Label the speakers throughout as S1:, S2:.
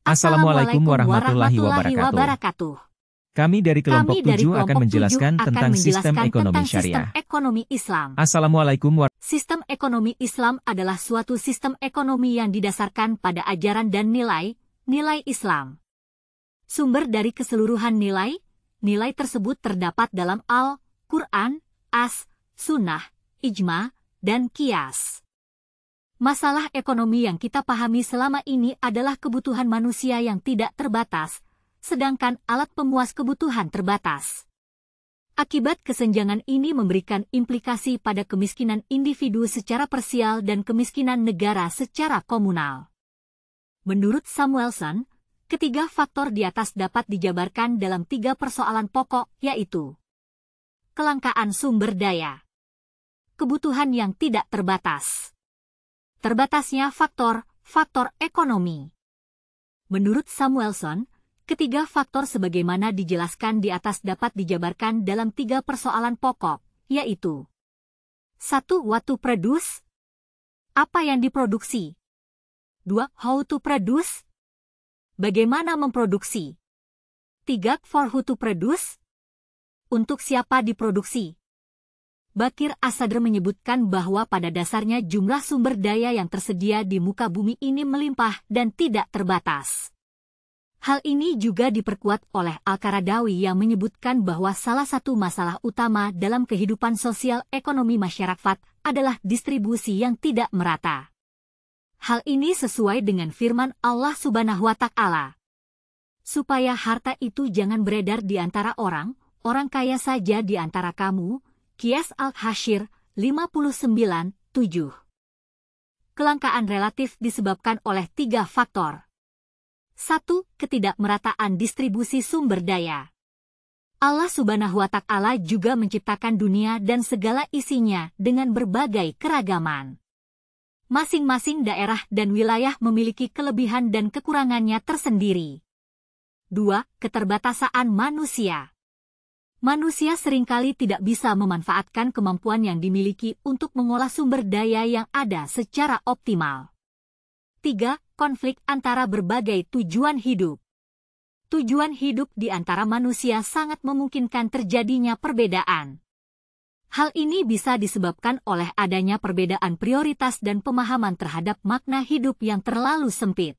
S1: Assalamualaikum warahmatullahi
S2: warahmatullahi
S1: wabarakatuh.
S2: wabarakatuh.
S1: Kami dari kelompok 7 akan menjelaskan tentang sistem ekonomi
S2: sistem
S1: syariah.
S2: ekonomi Islam.
S1: Assalamualaikum
S2: Sistem ekonomi Islam adalah suatu sistem ekonomi yang didasarkan pada ajaran dan nilai Islam. Sumber dari keseluruhan nilai tersebut terdapat dalam Al-Quran, As-Sunnah, Ijma, dan Qiyas. Masalah ekonomi yang kita pahami selama ini adalah kebutuhan manusia yang tidak terbatas, sedangkan alat pemuas kebutuhan terbatas. Akibat kesenjangan ini memberikan implikasi pada kemiskinan individu secara parsial dan kemiskinan negara secara komunal. Menurut Samuelson, ketiga faktor di atas dapat dijabarkan dalam 3 persoalan pokok, yaitu kelangkaan sumber daya, kebutuhan yang tidak terbatas, terbatasnya faktor ekonomi. Menurut Samuelson, ketiga faktor sebagaimana dijelaskan di atas dapat dijabarkan dalam 3 persoalan pokok, yaitu 1. What to produce? Apa yang diproduksi? 2. How to produce? Bagaimana memproduksi? 3. For who to produce? Untuk siapa diproduksi? Bakir As-Sadr menyebutkan bahwa pada dasarnya jumlah sumber daya yang tersedia di muka bumi ini melimpah dan tidak terbatas. Hal ini juga diperkuat oleh Al-Qaradawi yang menyebutkan bahwa salah satu masalah utama dalam kehidupan sosial ekonomi masyarakat adalah distribusi yang tidak merata. Hal ini sesuai dengan firman Allah Subhanahu wa Ta'ala. Supaya harta itu jangan beredar di antara orang kaya saja di antara kamu. Qiyas Al-Hasyr 59:7. Kelangkaan relatif disebabkan oleh 3 faktor. 1. Ketidakmerataan distribusi sumber daya. Allah Subhanahu wa Ta'ala juga menciptakan dunia dan segala isinya dengan berbagai keragaman. Masing-masing daerah dan wilayah memiliki kelebihan dan kekurangannya tersendiri. 2. Keterbatasan manusia. Manusia seringkali tidak bisa memanfaatkan kemampuan yang dimiliki untuk mengolah sumber daya yang ada secara optimal. 3. Konflik antara berbagai tujuan hidup. Tujuan hidup di antara manusia sangat memungkinkan terjadinya perbedaan. Hal ini bisa disebabkan oleh adanya perbedaan prioritas dan pemahaman terhadap makna hidup yang terlalu sempit.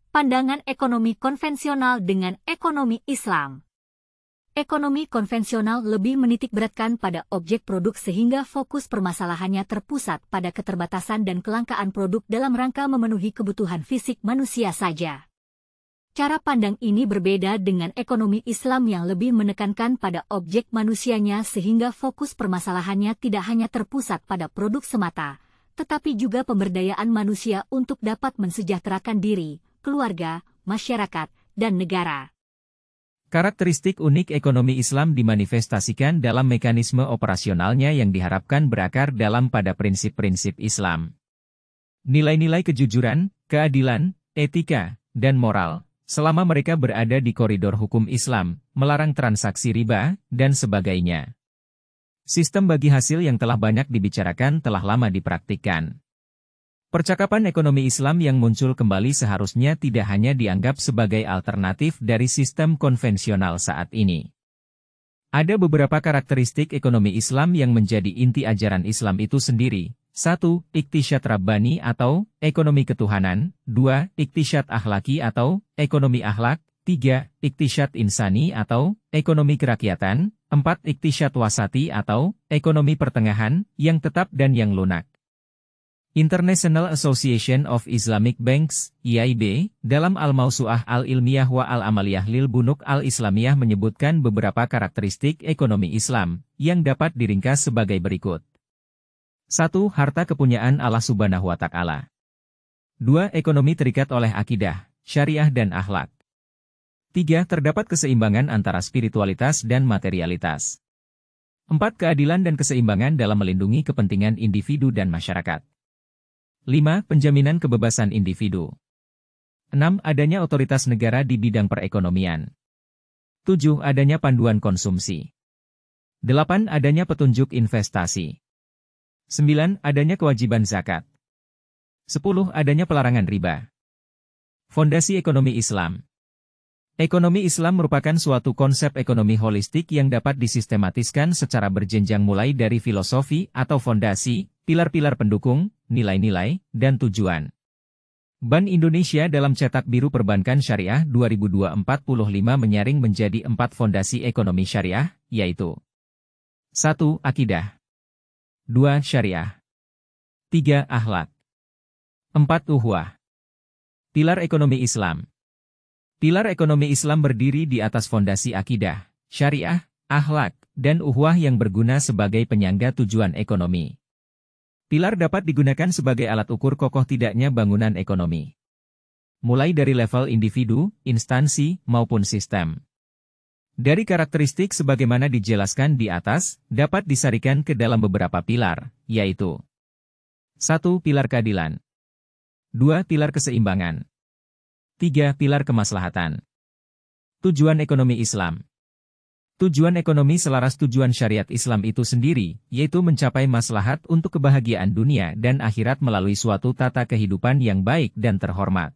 S2: Pandangan ekonomi konvensional dengan ekonomi Islam. Ekonomi konvensional lebih menitikberatkan pada objek produk sehingga fokus permasalahannya terpusat pada keterbatasan dan kelangkaan produk dalam rangka memenuhi kebutuhan fisik manusia saja. Cara pandang ini berbeda dengan ekonomi Islam yang lebih menekankan pada objek manusianya sehingga fokus permasalahannya tidak hanya terpusat pada produk semata, tetapi juga pemberdayaan manusia untuk dapat mensejahterakan diri, keluarga, masyarakat, dan negara.
S1: Karakteristik unik ekonomi Islam dimanifestasikan dalam mekanisme operasionalnya yang diharapkan berakar dalam pada prinsip-prinsip Islam. Nilai-nilai kejujuran, keadilan, etika, dan moral, selama mereka berada di koridor hukum Islam, melarang transaksi riba, dan sebagainya. Sistem bagi hasil yang telah banyak dibicarakan telah lama dipraktikkan. Percakapan ekonomi Islam yang muncul kembali seharusnya tidak hanya dianggap sebagai alternatif dari sistem konvensional saat ini. Ada beberapa karakteristik ekonomi Islam yang menjadi inti ajaran Islam itu sendiri. 1. Iktisyad Rabbani atau ekonomi ketuhanan. 2. Iktisyad Akhlaki atau ekonomi akhlak. 3. Iktisyad Insani atau ekonomi kerakyatan. 4. Iktisyad Wasati atau ekonomi pertengahan, yang tetap dan yang lunak. International Association of Islamic Banks, IAIB, dalam Al-Mawsu'ah Al-Ilmiyah wa Al-Amaliyah lil Bunuk Al-Islamiyah menyebutkan beberapa karakteristik ekonomi Islam, yang dapat diringkas sebagai berikut. 1. Harta kepunyaan Allah Subhanahu wa Ta'ala. 2. Ekonomi terikat oleh akidah, syariah dan akhlak. 3. Terdapat keseimbangan antara spiritualitas dan materialitas. 4. Keadilan dan keseimbangan dalam melindungi kepentingan individu dan masyarakat. 5. Penjaminan kebebasan individu. 6. Adanya otoritas negara di bidang perekonomian. 7. Adanya panduan konsumsi. 8. Adanya petunjuk investasi. 9. Adanya kewajiban zakat. 10. Adanya pelarangan riba. Fondasi ekonomi Islam. Ekonomi Islam merupakan suatu konsep ekonomi holistik yang dapat disistematiskan secara berjenjang mulai dari filosofi atau fondasi, pilar-pilar pendukung, nilai-nilai, dan tujuan. Bank Indonesia dalam Cetak Biru Perbankan Syariah 2025 menyaring menjadi 4 fondasi ekonomi syariah, yaitu 1. Akidah 2. Syariah 3. Akhlak 4. Ukhuwah. Pilar ekonomi Islam. Pilar ekonomi Islam berdiri di atas fondasi akidah, syariah, akhlak, dan ukhuwah yang berguna sebagai penyangga tujuan ekonomi. Pilar dapat digunakan sebagai alat ukur kokoh tidaknya bangunan ekonomi. Mulai dari level individu, instansi, maupun sistem. Dari karakteristik sebagaimana dijelaskan di atas, dapat disarikan ke dalam beberapa pilar, yaitu 1. Pilar keadilan 2. Pilar keseimbangan 3. Pilar kemaslahatan. Tujuan ekonomi Islam. Tujuan ekonomi selaras tujuan syariat Islam itu sendiri, yaitu mencapai maslahat untuk kebahagiaan dunia dan akhirat melalui suatu tata kehidupan yang baik dan terhormat.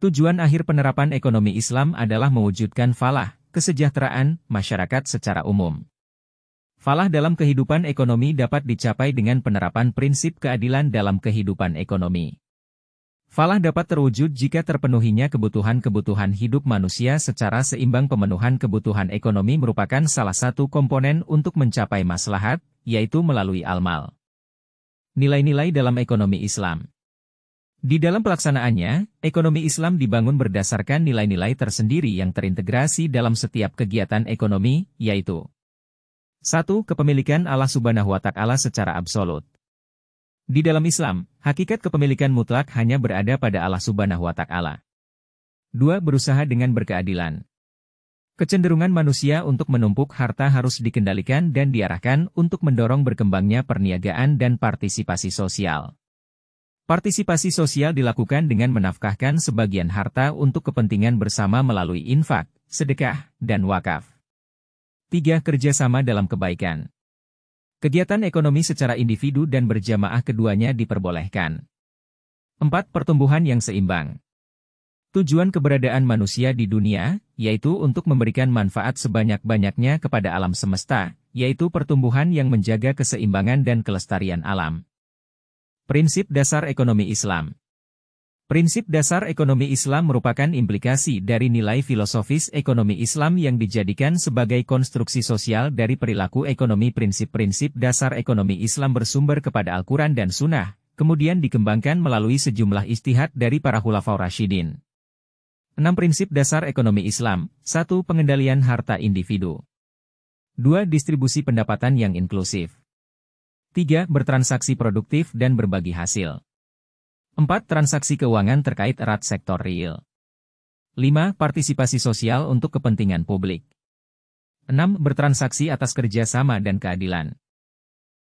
S1: Tujuan akhir penerapan ekonomi Islam adalah mewujudkan falah, kesejahteraan, masyarakat secara umum. Falah dalam kehidupan ekonomi dapat dicapai dengan penerapan prinsip keadilan dalam kehidupan ekonomi. Falah dapat terwujud jika terpenuhinya kebutuhan-kebutuhan hidup manusia secara seimbang. Pemenuhan kebutuhan ekonomi merupakan salah satu komponen untuk mencapai maslahat, yaitu melalui amal. Nilai-nilai dalam ekonomi Islam. Di dalam pelaksanaannya, ekonomi Islam dibangun berdasarkan nilai-nilai tersendiri yang terintegrasi dalam setiap kegiatan ekonomi, yaitu 1. Kepemilikan Allah Subhanahu wa Ta'ala secara absolut. Di dalam Islam, hakikat kepemilikan mutlak hanya berada pada Allah Subhanahu wa Ta'ala. 2. Berusaha dengan berkeadilan. Kecenderungan manusia untuk menumpuk harta harus dikendalikan dan diarahkan untuk mendorong berkembangnya perniagaan dan partisipasi sosial. Partisipasi sosial dilakukan dengan menafkahkan sebagian harta untuk kepentingan bersama melalui infak, sedekah, dan wakaf. 3. Kerjasama dalam kebaikan. Kegiatan ekonomi secara individu dan berjamaah keduanya diperbolehkan. 4. Pertumbuhan yang seimbang. Tujuan keberadaan manusia di dunia, yaitu untuk memberikan manfaat sebanyak-banyaknya kepada alam semesta, yaitu pertumbuhan yang menjaga keseimbangan dan kelestarian alam. Prinsip dasar ekonomi Islam. Prinsip dasar ekonomi Islam merupakan implikasi dari nilai filosofis ekonomi Islam yang dijadikan sebagai konstruksi sosial dari perilaku ekonomi. Prinsip-prinsip dasar ekonomi Islam bersumber kepada Al-Quran dan Sunnah, kemudian dikembangkan melalui sejumlah ijtihad dari para khulafaur rasyidin. 6 prinsip dasar ekonomi Islam. 1. Pengendalian harta individu. 2. Distribusi pendapatan yang inklusif. 3. Bertransaksi produktif dan berbagi hasil. 4. Transaksi keuangan terkait erat sektor real. 5. Partisipasi sosial untuk kepentingan publik. 6. Bertransaksi atas kerja sama dan keadilan.